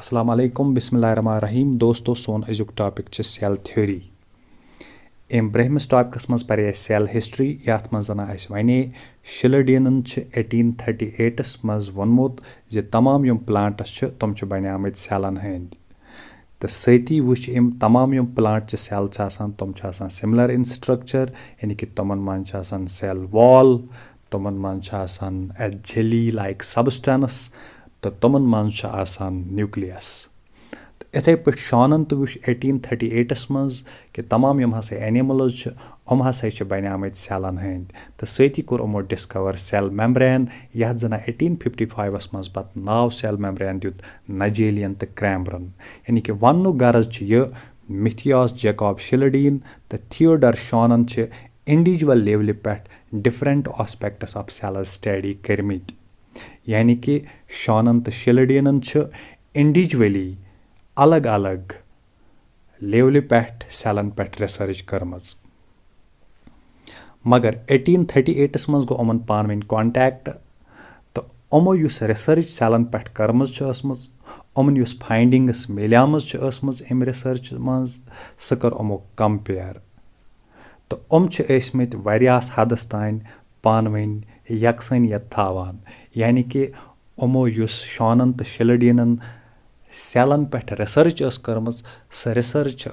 अस्सलाम वालेकुम बिस्मिल्लाहिर्रहमानिर्रहीम दोस्तों सोन अजुक टॉपिक सेल थ्योरी ब्रहमिस टॉपिकस मज पे सेल हिस्ट्री यथ मज वने शिलडीनन 1838 मज वोनमुत जे तमाम यम प्लांटस तम बने सेलन हंद तो सती वुच तमाम यम प्लांट सेल तम सिमिलर इन स्ट्रक्चर यानी कि तमन मज सेल वॉल तमन मज ए जेली लाइक सबस्टेंस तो तमन मज न्यूक्लियस इथे पे शॉनन तो वुच 1838 मज कि तमाम यम हसा एनिमल्स हम हसा बने सेलन हंद तो सती कोर यमो डिस्कवर सेल मेम्ब्रेन यथ जन 1855 मज पत नाव सेल मेम्ब्रेन दुत नजेलियन तो क्रैम्बरन यानी कि वन गरज यह मिथियास जैकब शिलडीन तो थियोडर शॉनन इंडिविजुअल लेवल पे different aspects of cell study करमित यानी कि शॉनन तो शिलडीनन इंडिविजुअली अलग अलग लेवल पे सेलन पे रिसर्च करमज मगर 1838 मज गो अमन पान वन कॉन्टैक्ट तो अमो युस रिसर्च सेलन पे करमज अमन युस फाइंडिंग्स मिलियामज अम रिसर्च मज सह कर अमो कंपेयर तो ٲسۍमٕتۍ वारियास हदस तान पान वन यकसनियत थावान यानी कि अमो युस शॉनन तो शिलडीनन सेलन पे रिसर्च करमज सह रिसर्च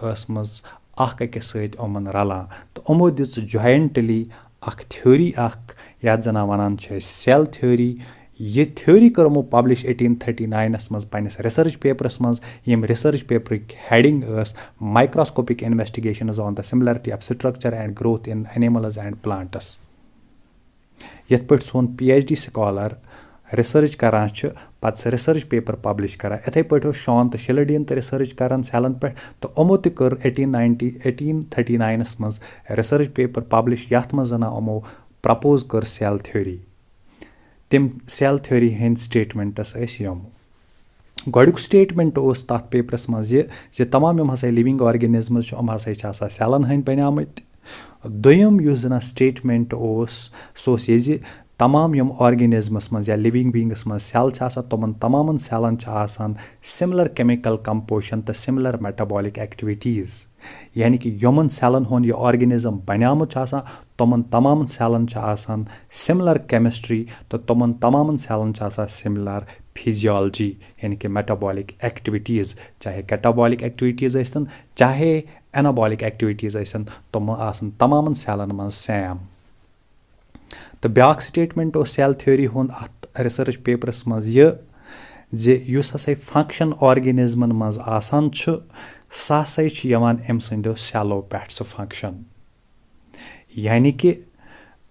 अख अकिस सत अमन रलान तो अमो दिस जॉइंटली अख थ्योरी अख यथ जन वनान सेल थ्योरी यह थ्योरी कर अमो पब्लिश 1839 मज पन्निस रिसर्च पेपरस मज यम research paper heading microscopic investigations on the similarity of structure and growth in animals and plants यथ पे सोन PhD स्कॉलर रिसर्च करान पत सह रिसर्च पेपर पब्लिश करान इथे पे शॉन तो शिलडीन तो रिसर्च करान सेलन पे तो अमो तो कर 1839 मज रिसर्च पेपर पब्लिश यथ मज अमो प्रपोज कर सेल थ्योरी तम सेल थ्योरी हंद स्टेटमेंट्स यम गोड़ुक स्टेटमेंट तथ पेपरस मज ये तमाम यम हसा लिविंग ऑर्गेनिजम्स हम हसा सेलन हंद बनियामत दोयम युस जन स्टेटमेंट सह ये तमाम यम ऑर्गेनिजम्स मज या लिविंग बींग्स मज सेल तमन तमाम सेलन सिमिलर केमिकल कंपोजिशन तो सिमिलर मेटाबॉलिक एक्टिविटीज़ यानी कि यमन सेलन हूँ यह ऑर्गेनिज्म बनियामुत तमन तमाम सेलन सिमिलर केमिस्ट्री तो तमन तमाम सेलन सिमिलर फिजियोलॉजी यानी कि मेटाबॉलिक एक्टिविटीज़ चाहे कैटाबॉलिक एक्टिविटीज़ सन चाहे एनाबॉलिक एक्टिविटीज़ सन तम आसन तमाम सेलन मज सेम तो ब्याक स्टेटमेंट सेल थ्योरी हूँ अत रिसर्च पेपरस मज युस हसा फंक्शन ऑर्गेनिज्मन मज आसान सह हसा यवान अम संदो सेलो पे सह फंक्शन यानी कि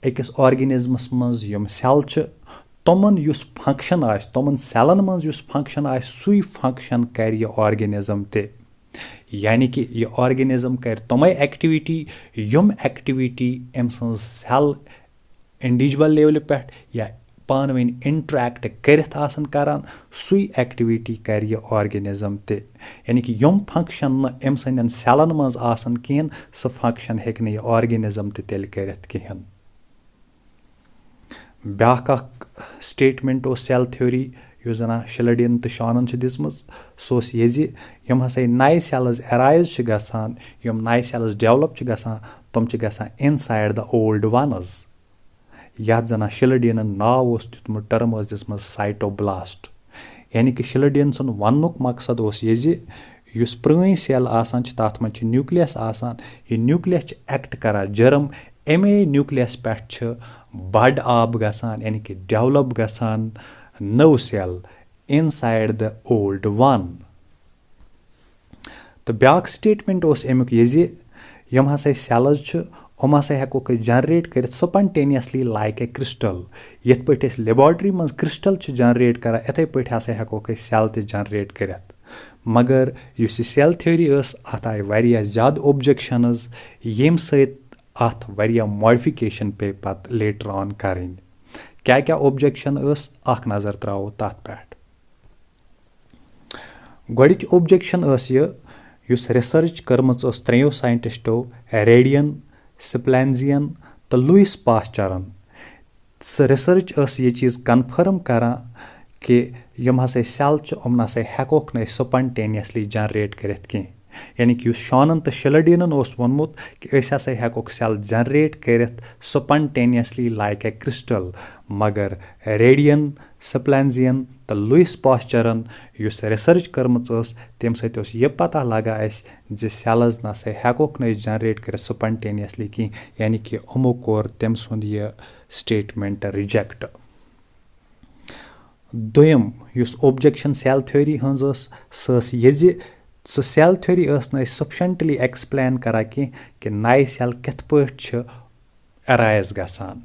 अकिस ऑर्गेनिज्मस मज यम सेल तमन युस फंक्शन आस तमन सेलन मज युस फंक्शन आस सुई फंक्शन कर यह ऑर्गेनिज्म ते यानी कि यह ऑर्गेनिज्म कर तमै एक्टिविटी यम एक्टिविटी अम सेल इंडिविजुअल लेवल पे या पान वन इंटरेक्ट करान सुई एक्टिविटी कर यह ऑर्गेनिज्म ते यानी कि यम फंक्शन अम सन सेलन मज आसन कहें सह फंक्शन हेक यह ऑर्गेनिज्म तेल कहें ब्याक स्टेटमेंट सेल थ्योरी युस जन शिलडीन तो शॉनन दिसम सह ये यम हसा नए सेल्स एराइज गसान यम नए सेल्स डेवलप गसान तम गसान इनसाइड द ओल्ड वनस यथ जन शिलडीन नाव दितमुत टर्म दिसम साइटोब्लास्ट यानी कि शिलडीन सन वनुक मकसद युस प्रेन सेल आसान तथ मज न्यूक्लियस आसान यह न्यूक्लियस एक्ट करान जर्म अमे न्यूक्लियस पे बड़ आब गसान यानी कि डेवलप गसान नौ cell inside the old one तो ब्याक स्टेटमेंट अमुक ये यम हसा सेल्स हम हसा हेको जनरेट कर स्पॉन्टेनियसली लाइक ए क्रिस्टल यथ पे लेबॉर्ट्री मज क्रिस्टल जनरेट करान इथे पे हसा हेको सेल ते जनरेट कर मगर युस सेल थ्योरी अत आय वारिया ज़्यादा ऑब्जेक्शंस येम सत अत वारिया मॉडिफिकेशन पे पत लेटर ऑन करें क्या ऑब्जेक्शन अख नजर त्रावो तथ पे गोड़िच ऑब्जेक्शन युस रिसर्च करमच त्रेयो साइंटिस्टो रेडियन स्प्लेंजियन तो लुइस पास्चरन सह रिसर्च ये चीज़ कन्फर्म करान کہ یِم ہسا سیل چھِ یِم نسا ہٮ۪کوکھ نہٕ أسۍ سپنٹینیسلی جنریٹ کٔرِتھ کینٛہہ یعنی کہ یُس شانن تہٕ شِلڈیٖنن اوس ووٚنمُت کہ أسۍ ہسا ہٮ۪کوکھ سیل جنریٹ کٔرِتھ سپنٹینیسلی لایک اے کرسٹل مگر ریڈین سپلینزین تہٕ لوئس پاسچرن یُس رِسرچ کٔرمٕژ ٲس تمہِ سۭتۍ اوس یہِ پتہ لگان اَسہِ زِ سیلز نسا ہٮ۪کوکھ نہٕ أسۍ جنریٹ کٔرِتھ سپنٹینیسلی کینٛہہ یعنی کہ یِمو کوٚر تٔمۍ سُنٛد یہِ سٹیٹمنٹ رِجیکٹ دوٚیِم یُس اوبجیکشن سیل تھیوری ہٕنٛز ٲس سۄ ٲس یہِ زِ سۄ سیل تھیوری ٲس نہٕ أسۍ سفشنٹلی ایکسپلین کران کینٛہہ کہ نَیہِ سیل کِتھ پٲٹھۍ چھِ ایرایز گژھان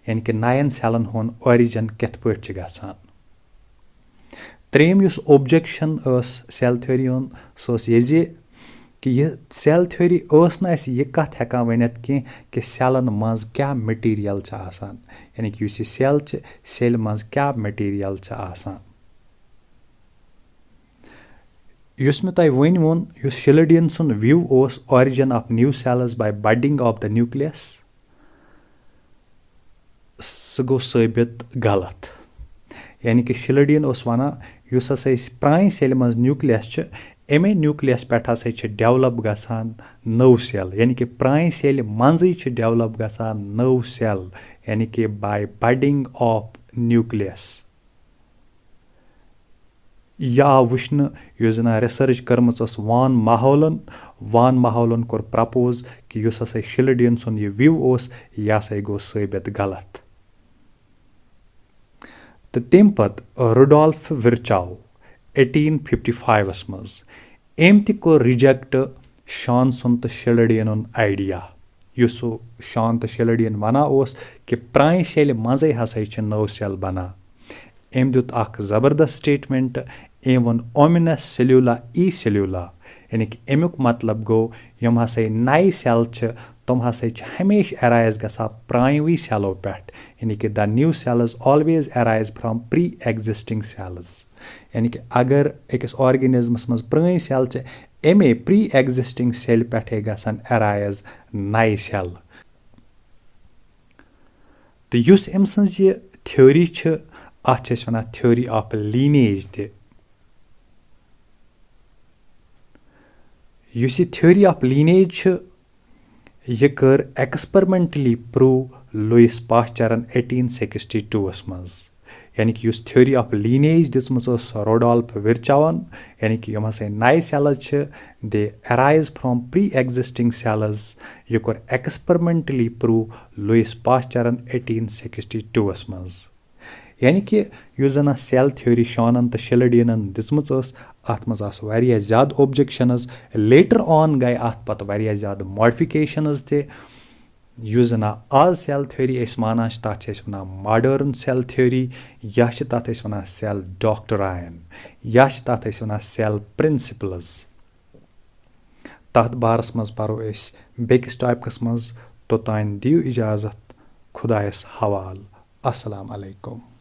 یعنی کہ نَین سیلن ہُنٛد اورِجن کِتھ پٲٹھۍ چھِ گژھان ترٛیٚیِم یُس اوبجیکشن ٲس سیل تھیوری ہُنٛد سۄ ٲس یہِ زِ کہ یہِ سیل تھیوری ٲس نہٕ اَسہِ یہِ کتھ ہٮ۪کان ؤنِتھ کینٛہہ کہ سیلن منٛز کیاہ مٹیٖریل چھِ آسان یعنی کہ یُس یہِ سیل چھِ سیلہِ منٛز کیاہ مٹیٖریل چھِ آسان یُس مےٚ تۄہہِ وۄنۍ ووٚن یُس شِلڈیٖن سُنٛد وِو اوس origin of new cells by budding of the nucleus سُہ گوٚو ثٲبت غلط یعنی کہ شِلڈیٖن اوس ونان یُس ہسا أسۍ پرانہِ سیلہِ منٛز نیوکلس چھِ اَمے نیوکلس پٮ۪ٹھ ہسا چھِ ڈیولپ گژھان نٔو سیل یعنی کہ پرانہِ سیلہِ منٛزٕے چھِ ڈیولپ گژھان نٔو سیل یعنی کہ باے بڈنگ آف نیوکلس یہِ آو وٕچھنہٕ یُس زن رِسرچ کٔرمٕژ ٲس وان ماحولن کوٚر پرپوز کہ یُس ہسا شِلڈیٖن سُنٛد یہِ وِو اوس یہِ ہسا گوٚو ثٲبت غلط تہٕ تمہِ پتہٕ رُڈالف وِرچاو 1855 منٛز أمۍ تہِ کوٚر رِجیکٹ شان سُنٛد تہٕ شِلڈیٖنُن آیڈیا یُس سُہ شان تہٕ شِلڈیٖن ونان اوس کہ پرانہِ سیلہِ منٛزٕے ہسا چھِ نٔو سیل بنان أمۍ دیُت اکھ زبردست سٹیٹمنٹ أمۍ ووٚن اومِنس سیلولا ای سیلولا یعنی کہ امیُک مطلب گوٚو یِم ہسا نَیہِ سیل چھِ تِم ہسا چھِ ہمیشہِ ایرایز گژھان پرانوٕے سیلو پٮ۪ٹھ یعنی کہ the new cells always arise from pre existing cells یعنی کہ اگر أکِس آرگینزمس منٛز پرٲنۍ سیل چھِ اَمے پری ایگزسٹنگ سیلہِ پٮ۪ٹھے گژھان ایرایز نَیہِ سیل تہٕ یُس أمۍ سٕنٛز یہِ تھیوری چھِ اتھ چھِ أسۍ ونان تھیوری آف لیٖنیج تہِ یُس یہِ تھیوری آف لیٖنیج چھِ یہِ کٔر ایکسپرمنٹلی پروٗو لوئس پاسچرن 1862 منٛز یعنی کہ یُس تھیوری آف لیٖنیج دِژمٕژ ٲس روڈالف وِرچاون یعنی کہ یِم ہسا نَیہِ سیلز چھِ دے ایرایز فرام پری ایگزسٹنگ سیلز یہِ کوٚر ایکسپرمنٹلی پروٗو لوئس پاسچرن 1862 منٛز یعنی کہ یُس زن سیل تھیوری شانن تہٕ شِلڈیٖنن دِژمٕژ ٲس اتھ منٛز آسہٕ واریاہ زیادٕ اوبجیکشنز لیٹر آن گٔے اتھ پتہٕ واریاہ زیادٕ ماڈفکیشنز تہِ یُس زن آز سیل تھیوری أسۍ مانان چھِ تتھ چھِ أسۍ ونان ماڈٲرن سیل تھیوری یا چھِ تتھ أسۍ ونان سیل ڈاکٹراین یا چھِ تتھ أسۍ ونان سیل پرنسپلز تتھ بارس منٛز پرو أسۍ بیٚکِس ٹاپکس منٛز توٚتانۍ دِیِو اِجازت خۄدایس حوالہٕ السلام علیکم